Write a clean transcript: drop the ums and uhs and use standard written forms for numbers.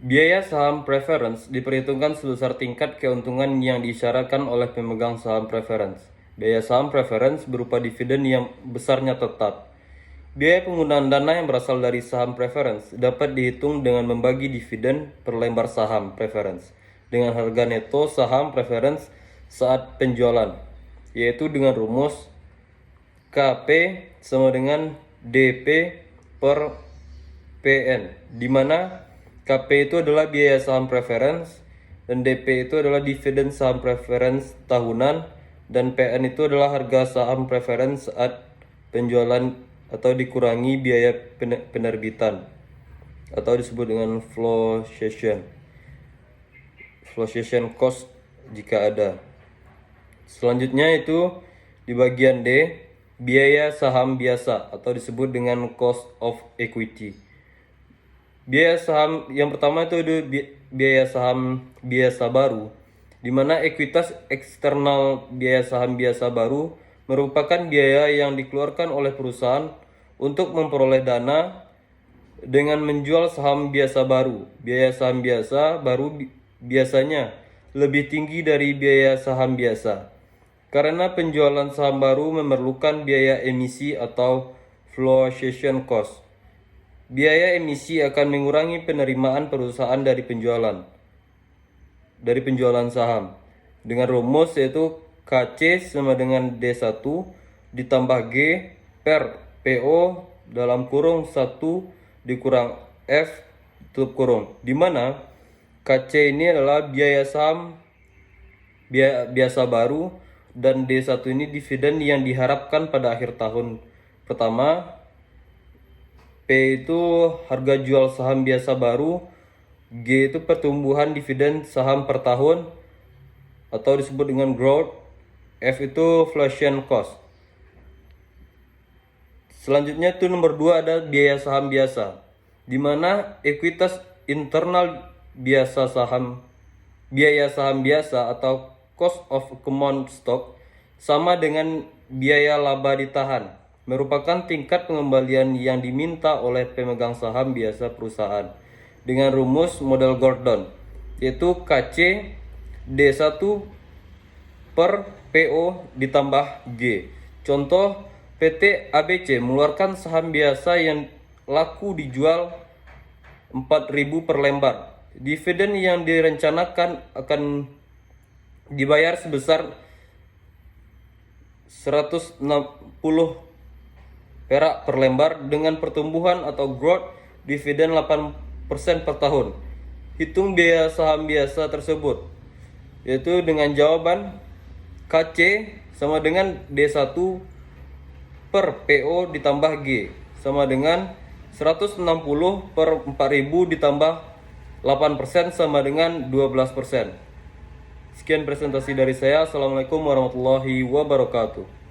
Biaya saham preference diperhitungkan sebesar tingkat keuntungan yang diisyaratkan oleh pemegang saham preference. Biaya saham preference berupa dividen yang besarnya tetap. Biaya penggunaan dana yang berasal dari saham preference dapat dihitung dengan membagi dividen per lembar saham preference dengan harga neto saham preference saat penjualan, yaitu dengan rumus KP sama dengan DP per PN, di mana KP itu adalah biaya saham preference dan DP itu adalah dividen saham preference tahunan, dan PN itu adalah harga saham preference saat penjualan atau dikurangi biaya penerbitan atau disebut dengan flotation cost jika ada. Selanjutnya itu di bagian D, biaya saham biasa atau disebut dengan cost of equity. Biaya saham yang pertama itu biaya saham biasa baru, di mana ekuitas eksternal biaya saham biasa baru merupakan biaya yang dikeluarkan oleh perusahaan untuk memperoleh dana dengan menjual saham biasa baru. Biaya saham biasa baru biasanya lebih tinggi dari biaya saham biasa karena penjualan saham baru memerlukan biaya emisi atau flotation cost. Biaya emisi akan mengurangi penerimaan perusahaan dari penjualan saham dengan rumus yaitu KC sama dengan D1 ditambah G per PO dalam kurung 1 dikurang F tutup kurung, di mana KC ini adalah biaya saham biasa baru dan D1 ini dividen yang diharapkan pada akhir tahun pertama. P itu harga jual saham biasa baru, G itu pertumbuhan dividen saham per tahun atau disebut dengan growth, F itu flotation cost. Selanjutnya itu nomor 2 ada biaya saham biasa, di mana ekuitas internal biaya saham biasa atau cost of common stock sama dengan biaya laba ditahan, merupakan tingkat pengembalian yang diminta oleh pemegang saham biasa perusahaan dengan rumus model Gordon, yaitu KC D1 per PO ditambah G. Contoh, PT ABC mengeluarkan saham biasa yang laku dijual 4.000 per lembar. Dividen yang direncanakan akan dibayar sebesar 160 perak per lembar dengan pertumbuhan atau growth dividen 8% per tahun. Hitung biaya saham biasa tersebut, yaitu dengan jawaban KC sama dengan D1 per PO ditambah G sama dengan 160 per 4.000 ditambah 8% sama dengan 12%. Sekian presentasi dari saya. Assalamualaikum warahmatullahi wabarakatuh.